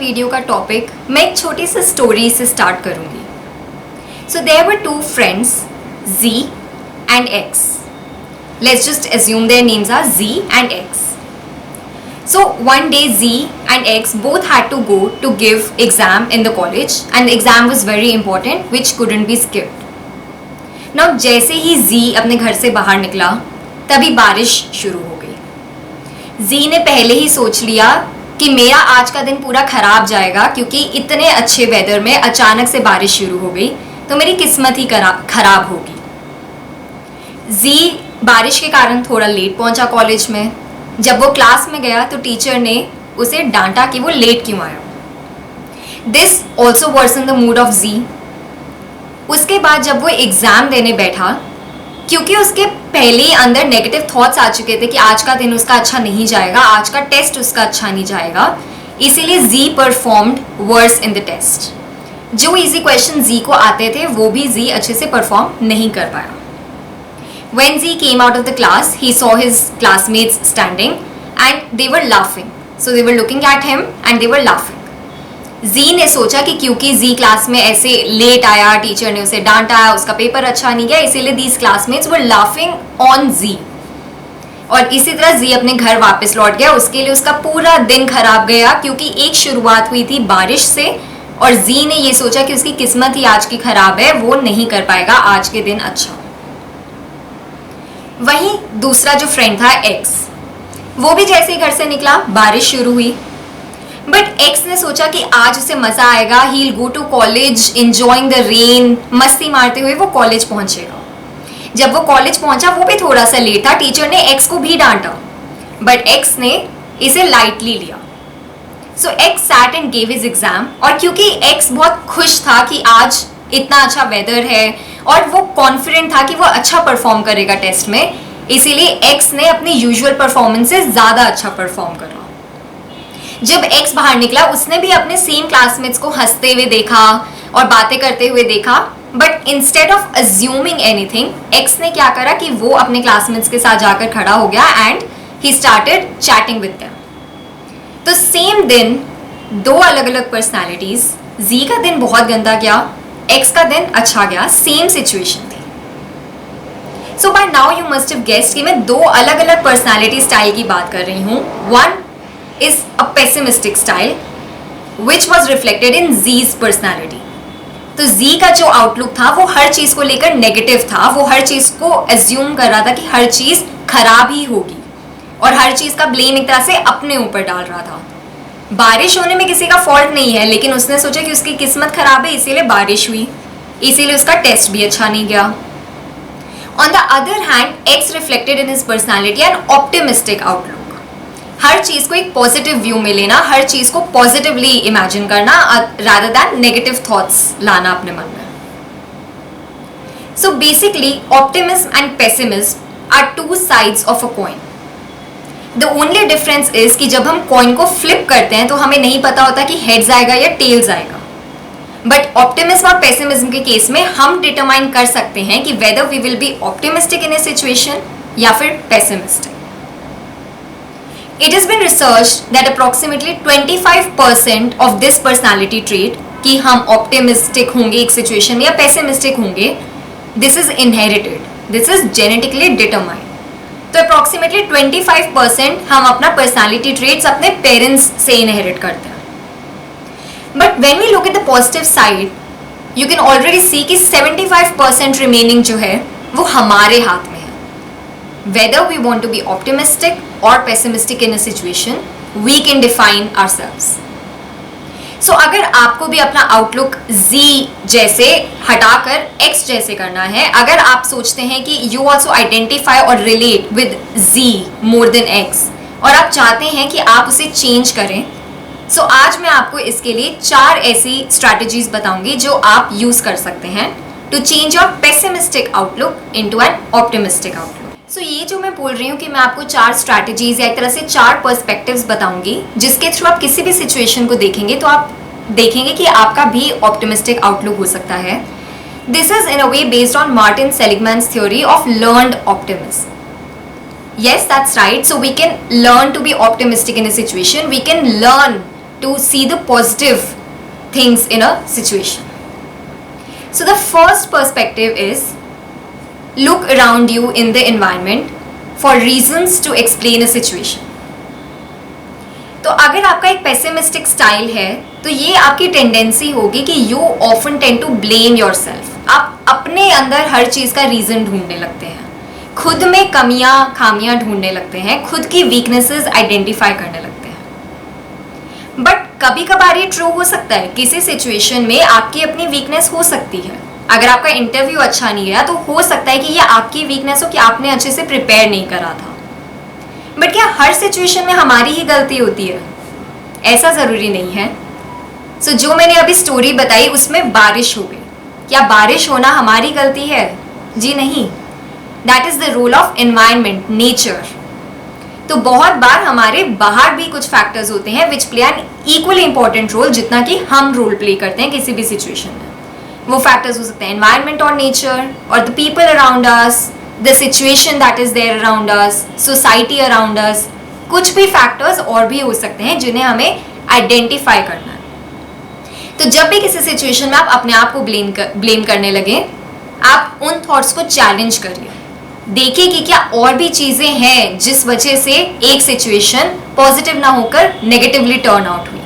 Video का topic मैं एक छोटी सी स्टोरी से स्टार्ट करूंगी. So there were two friends, Z and X. Let's just assume their names are Z and X. So one day Z and X both had to go to give exam in the college and the exam was very important which couldn't be skipped. Now जैसे ही Z अपने घर से बाहर निकला तभी बारिश शुरू हो गई. Z ने पहले ही सोच लिया कि मेरा आज का दिन पूरा खराब जाएगा क्योंकि इतने अच्छे वेदर में अचानक से बारिश शुरू हो गई तो मेरी किस्मत ही खराब होगी. Z बारिश के कारण थोड़ा लेट पहुंचा कॉलेज में. जब वो क्लास में गया तो टीचर ने उसे डांटा कि वो लेट क्यों आया. This also worsen the mood of Z. उसके बाद जब वो एग्ज़ाम देने बैठा, क्योंकि उसके पहले ही अंदर नेगेटिव थॉट्स आ चुके थे कि आज का दिन उसका अच्छा नहीं जाएगा, आज का टेस्ट उसका अच्छा नहीं जाएगा, इसीलिए Z performed worse in the test. जो इजी क्वेश्चन Z को आते थे वो भी Z अच्छे से परफॉर्म नहीं कर पाया. When Z came out of the class, he saw his classmates standing and they were laughing. So they were looking at him and they were laughing. Z ने सोचा कि क्योंकि Z क्लास में ऐसे लेट आया, टीचर ने उसे डांटा, उसका पेपर अच्छा नहीं गया, इसीलिए these classmates were laughing on Z. और इसी तरह Z अपने घर वापस लौट गया. उसके लिए उसका पूरा दिन खराब गया क्योंकि एक शुरुआत हुई थी बारिश से और Z ने ये सोचा कि उसकी किस्मत ही आज की खराब है, वो नहीं कर पाएगा आज के दिन अच्छा. वहीं दूसरा जो फ्रेंड था X, वो भी जैसे ही घर से निकला बारिश शुरू हुई. बट X ने सोचा कि आज उसे मजा आएगा, he will go to college enjoying the rain, मस्ती मारते हुए वो कॉलेज पहुंचेगा. जब वो कॉलेज पहुंचा वो भी थोड़ा सा लेट था. टीचर ने X को भी डांटा बट X ने इसे लाइटली लिया. सो X sat and gave his exam. और क्योंकि X बहुत खुश था कि आज इतना अच्छा वेदर है और वो कॉन्फिडेंट था कि वो अच्छा परफॉर्म करेगा टेस्ट में, इसीलिए X ने अपनी यूजुअल परफॉर्मेंस से ज़्यादा अच्छा परफॉर्म करा. जब X बाहर निकला उसने भी अपने सेम क्लासमेट्स को हंसते हुए देखा और बातें करते हुए देखा. But instead of assuming anything, X ने क्या करा कि वो अपने क्लासमेट्स के साथ जाकर खड़ा हो गया and he started chatting with them. तो सेम दिन दो अलग अलग पर्सनालिटीज. Z का दिन बहुत गंदा गया, X का दिन अच्छा गया. सेम सिचुएशन थी. So by now you must have guessed कि मैं दो अलग अलग पर्सनालिटी स्टाइल की बात कर रही हूँ. One is a pessimistic style which was reflected in Z's personality. तो Z का जो आउटलुक था वो हर चीज़ को लेकर नेगेटिव था. वो हर चीज़ को एज्यूम कर रहा था कि हर चीज़ खराब ही होगी और हर चीज़ का ब्लेम एक तरह से अपने ऊपर डाल रहा था. बारिश होने में किसी का फॉल्ट नहीं है, लेकिन उसने सोचा कि उसकी किस्मत खराब है इसीलिए बारिश हुई, इसीलिए उसका टेस्ट भी अच्छा नहीं गया. On the other hand, X reflected in his personality an optimistic outlook. हर चीज़ को एक पॉजिटिव व्यू में लेना, हर चीज़ को पॉजिटिवली इमेजिन करना rather than नेगेटिव थॉट्स लाना अपने मन में. So basically optimism and pessimism are two sides of a coin. The only difference is कि जब हम कॉइन को फ्लिप करते हैं तो हमें नहीं पता होता कि हेड्स आएगा या टेल्स आएगा. बट ऑप्टिमिज्म और पेसिमिज्म के केस में हम डिटरमाइन कर सकते हैं कि whether we will be optimistic in a situation या फिर pessimistic. It has been researched that approximately 25% of this personality trait कि हम optimistic होंगे एक situation में या pessimistic होंगे, this is inherited, this is genetically determined. तो approximately 25% हम अपना personality traits अपने parents से inherit करते हैं. But when we look at the positive side, you can already see कि 75% remaining जो है वो हमारे हाथ में. Whether we want to be optimistic or pessimistic in a situation, we can define ourselves. So अगर आपको भी अपना आउटलुक Z जैसे हटाकर X जैसे करना है, अगर आप सोचते हैं कि you also identify or relate with Z more than X और आप चाहते हैं कि आप उसे चेंज करें, so आज मैं आपको इसके लिए 4 ऐसी स्ट्रैटेजीज बताऊंगी जो आप यूज कर सकते हैं to change your pessimistic outlook into an optimistic outlook. सो ये जो मैं बोल रही हूँ कि मैं आपको 4 स्ट्रैटेजीज या एक तरह से 4 पर्सपेक्टिव्स बताऊंगी जिसके थ्रू आप किसी भी सिचुएशन को देखेंगे तो आप देखेंगे कि आपका भी ऑप्टिमिस्टिक आउटलुक हो सकता है. This is in a way based on Martin Seligman's theory of learned optimism. Yes, that's right. So we can learn to be optimistic in a situation. We can learn to see the positive things in a situation. So the first perspective is look around you in the environment for reasons to explain a situation. तो अगर आपका एक pessimistic style है तो ये आपकी tendency होगी कि you often tend to blame yourself. आप अपने अंदर हर चीज़ का रीज़न ढूंढने लगते हैं, खुद में कमियां खामियां ढूंढने लगते हैं, खुद की वीकनेसेस आइडेंटिफाई करने लगते हैं. बट कभी कभार ये ट्रू हो सकता है, किसी सिचुएशन में आपकी अपनी वीकनेस हो सकती है. अगर आपका इंटरव्यू अच्छा नहीं गया तो हो सकता है कि ये आपकी वीकनेस हो कि आपने अच्छे से प्रिपेयर नहीं करा था. बट क्या हर सिचुएशन में हमारी ही गलती होती है? ऐसा ज़रूरी नहीं है. सो जो मैंने अभी स्टोरी बताई उसमें बारिश हो गई, क्या बारिश होना हमारी गलती है? जी नहीं. That is the role of environment, nature. तो बहुत बार हमारे बाहर भी कुछ फैक्टर्स होते हैं which play an equally important role जितना कि हम रोल प्ले करते हैं किसी भी सिचुएशन में. वो फैक्टर्स हो सकते हैं एनवायरनमेंट और नेचर, और the people around us, the situation that is there around us, society around us. कुछ भी फैक्टर्स और भी हो सकते हैं जिन्हें हमें आइडेंटिफाई करना है. तो जब भी किसी सिचुएशन में आप अपने आप को ब्लेम करने लगे, आप उन थॉट्स को चैलेंज करिए. देखिए कि क्या और भी चीज़ें हैं जिस वजह से एक सिचुएशन पॉजिटिव ना होकर नेगेटिवली टर्न आउट हुई.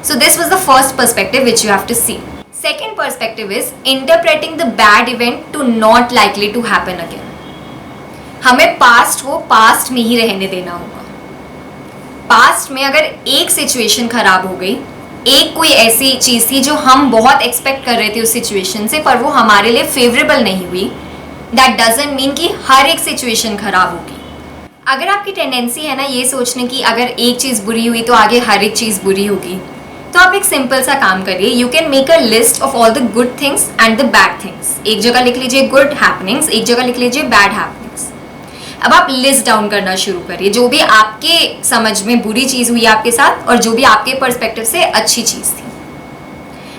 So this was the first perspective which you have to see. Second perspective is interpreting the bad event to not likely to happen again. हमें पास्ट को पास्ट में ही रहने देना होगा. Past में अगर एक सिचुएशन खराब हो गई, एक कोई ऐसी चीज़ थी जो हम बहुत एक्सपेक्ट कर रहे थे उस सिचुएशन से पर वो हमारे लिए फेवरेबल नहीं हुई, दैट डजंट मीन कि हर एक सिचुएशन खराब होगी. अगर आपकी टेंडेंसी है ना ये सोचने की अगर एक चीज़ बुरी हुई तो आगे हर एक चीज़ बुरी होगी, तो आप एक सिंपल सा काम करिए. You can make a list of all the good things and the bad things. एक जगह लिख लीजिए गुड हैपनिंग्स, एक जगह लिख लीजिए बैड हैपनिंग्स. अब आप लिस्ट डाउन करना शुरू करिए जो भी आपके समझ में बुरी चीज़ हुई आपके साथ और जो भी आपके पर्सपेक्टिव से अच्छी चीज़ थी.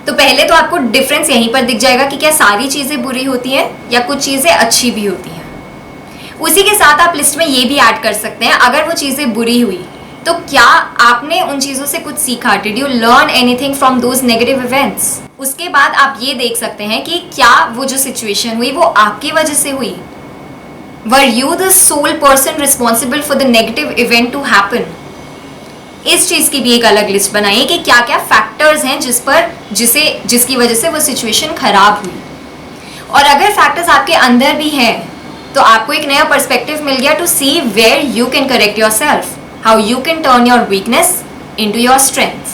तो पहले तो आपको डिफरेंस यहीं पर दिख जाएगा कि क्या सारी चीज़ें बुरी होती हैं या कुछ चीज़ें अच्छी भी होती हैं. उसी के साथ आप लिस्ट में ये भी ऐड कर सकते हैं अगर वो चीज़ें बुरी हुई तो क्या आपने उन चीज़ों से कुछ सीखा. Did you learn anything from those negative events. उसके बाद आप ये देख सकते हैं कि क्या वो जो सिचुएशन हुई वो आपकी वजह से हुई. Were you the sole person responsible for the negative event to happen. इस चीज़ की भी एक अलग लिस्ट बनाइए कि क्या क्या फैक्टर्स हैं जिसकी वजह से वो सिचुएशन खराब हुई. और अगर फैक्टर्स आपके अंदर भी हैं तो आपको एक नया पर्सपेक्टिव मिल गया to see where you can correct yourself, how you can turn your weakness into your strength.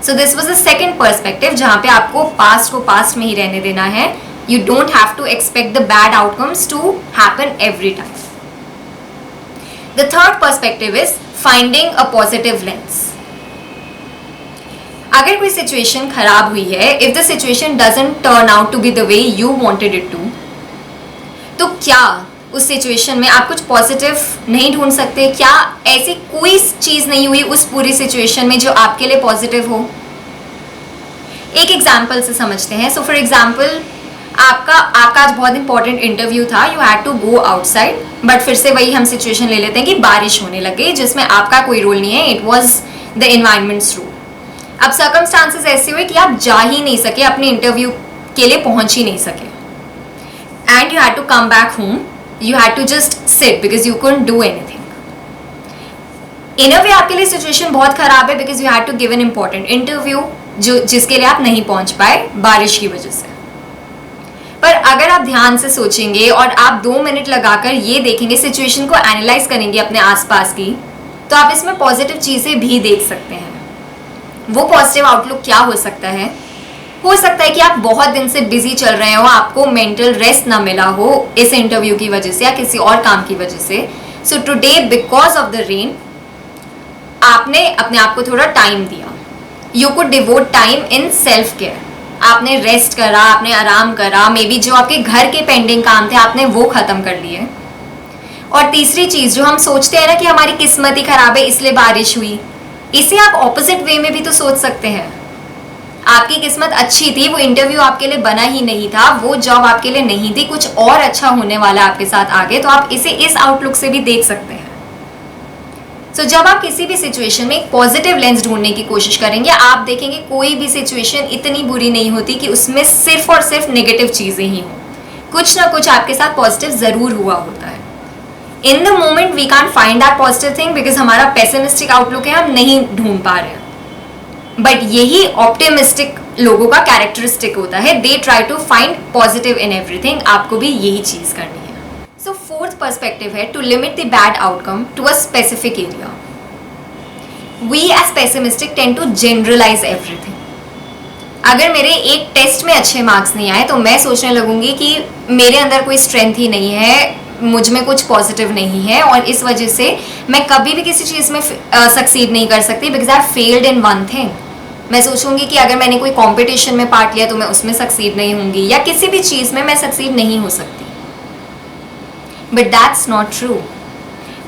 So this was the second perspective जहाँ पे आपको past को past में ही रहने देना है. You don't have to expect the bad outcomes to happen every time. The third perspective is finding a positive lens. अगर कोई situation खराब हुई है, if the situation doesn't turn out to be the way you wanted it to, तो क्या उस situation में आप कुछ पॉजिटिव नहीं ढूंढ सकते? क्या ऐसी कोई चीज़ नहीं हुई उस पूरी सिचुएशन में जो आपके लिए पॉजिटिव हो? एक एग्जाम्पल से समझते हैं. सो फॉर एग्जाम्पल आपका आज बहुत इंपॉर्टेंट इंटरव्यू था, you had to go outside, but फिर से वही हम सिचुएशन ले लेते हैं कि बारिश होने लगे जिसमें आपका कोई रोल नहीं है, it was the environments rule. अब सर्कमस्टांसेस ऐसे हुए कि आप जा ही नहीं सके, अपने इंटरव्यू के लिए पहुंच ही नहीं सके, and you had to come back home. You had to just sit because you couldn't do anything. In a way आपके लिए सिचुएशन बहुत ख़राब है because you had to give an important interview जिसके लिए आप नहीं पहुंच पाए बारिश की वजह से. पर अगर आप ध्यान से सोचेंगे और आप 2 मिनट लगाकर ये देखेंगे, सिचुएशन को एनालाइज करेंगे अपने आसपास की, तो आप इसमें पॉजिटिव चीज़ें भी देख सकते हैं. वो पॉजिटिव आउटलुक क्या हो सकता है? हो सकता है कि आप बहुत दिन से बिजी चल रहे हो, आपको मेंटल रेस्ट ना मिला हो इस इंटरव्यू की वजह से या किसी और काम की वजह से. So today because of the rain आपने अपने आप को थोड़ा टाइम दिया. You could devote time in self care. आपने रेस्ट करा, आपने आराम करा, मे बी जो आपके घर के पेंडिंग काम थे आपने वो ख़त्म कर लिए. और तीसरी चीज़ जो हम सोचते हैं ना कि हमारी किस्मत ही ख़राब है इसलिए बारिश हुई, इसे आप ऑपोजिट वे में भी तो सोच सकते हैं. आपकी किस्मत अच्छी थी, वो इंटरव्यू आपके लिए बना ही नहीं था, वो जॉब आपके लिए नहीं थी, कुछ और अच्छा होने वाला आपके साथ आगे, तो आप इसे इस आउटलुक से भी देख सकते हैं. सो जब आप किसी भी सिचुएशन में एक पॉजिटिव लेंस ढूंढने की कोशिश करेंगे, आप देखेंगे कोई भी सिचुएशन इतनी बुरी नहीं होती कि उसमें सिर्फ और सिर्फ नेगेटिव चीजें ही हों। कुछ ना कुछ आपके साथ पॉजिटिव जरूर हुआ होता है। In the moment we can't find that positive thing because हमारा पेसिमिस्टिक आउटलुक है, हम नहीं ढूंढ पा रहे हैं। बट यही ऑप्टिमिस्टिक लोगों का कैरेक्टरिस्टिक होता है, they try to find positive in everything. आपको भी यही चीज करनी है। सो फोर्थ पर्सपेक्टिव है to limit the bad outcome to a specific area. We as pessimistic tend to generalize everything. अगर मेरे एक टेस्ट में अच्छे मार्क्स नहीं आए तो मैं सोचने लगूंगी कि मेरे अंदर कोई स्ट्रेंथ ही नहीं है, मुझ में कुछ पॉजिटिव नहीं है, और इस वजह से मैं कभी भी किसी चीज़ में सक्सीड नहीं कर सकती because I failed in one thing. मैं सोचूंगी कि अगर मैंने कोई कंपटीशन में पार्ट लिया तो मैं उसमें सक्सीड नहीं होंगी, या किसी भी चीज़ में मैं सक्सीड नहीं हो सकती। But that's not true.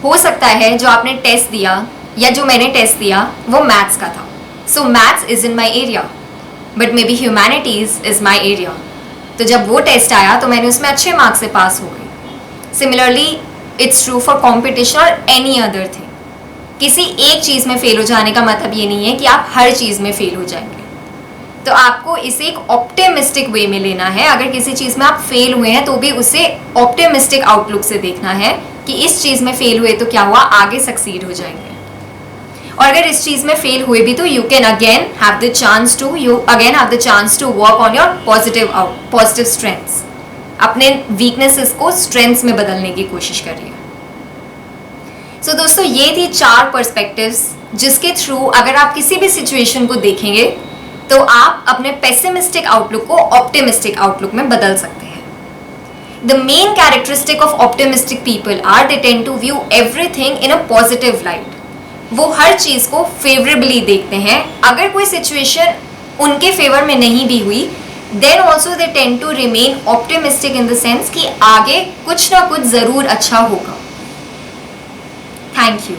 हो सकता है जो आपने टेस्ट दिया या जो मैंने टेस्ट दिया वो मैथ्स का था, सो maths is in my area, but may be humanities is my area. तो जब वो टेस्ट आया तो मैंने उसमें अच्छे मार्क्स से पास हो गई। Similarly it's true for competition और एनी अदर थिंग। किसी एक चीज़ में फेल हो जाने का मतलब ये नहीं है कि आप हर चीज़ में फेल हो जाएंगे। तो आपको इसे एक ऑप्टिमिस्टिक वे में लेना है। अगर किसी चीज़ में आप फेल हुए हैं तो भी उसे ऑप्टिमिस्टिक आउटलुक से देखना है कि इस चीज़ में फेल हुए तो क्या हुआ, आगे सक्सीड हो जाएंगे। और अगर इस चीज़ में फेल हुए भी तो you can again have the chance to work on your positive strengths. अपने वीकनेसेस को स्ट्रेंथ्स में बदलने की कोशिश करिए। सो दोस्तों, ये थी 4 पर्सपेक्टिव्स जिसके थ्रू अगर आप किसी भी सिचुएशन को देखेंगे तो आप अपने पेसिमिस्टिक आउटलुक को ऑप्टिमिस्टिक आउटलुक में बदल सकते हैं। The main characteristic of optimistic people are they tend to view everything in a positive light. वो हर चीज को फेवरेबली देखते हैं। अगर कोई सिचुएशन उनके फेवर में नहीं भी हुई, then also they tend to remain optimistic in the sense कि आगे कुछ ना कुछ जरूर अच्छा होगा। Thank you.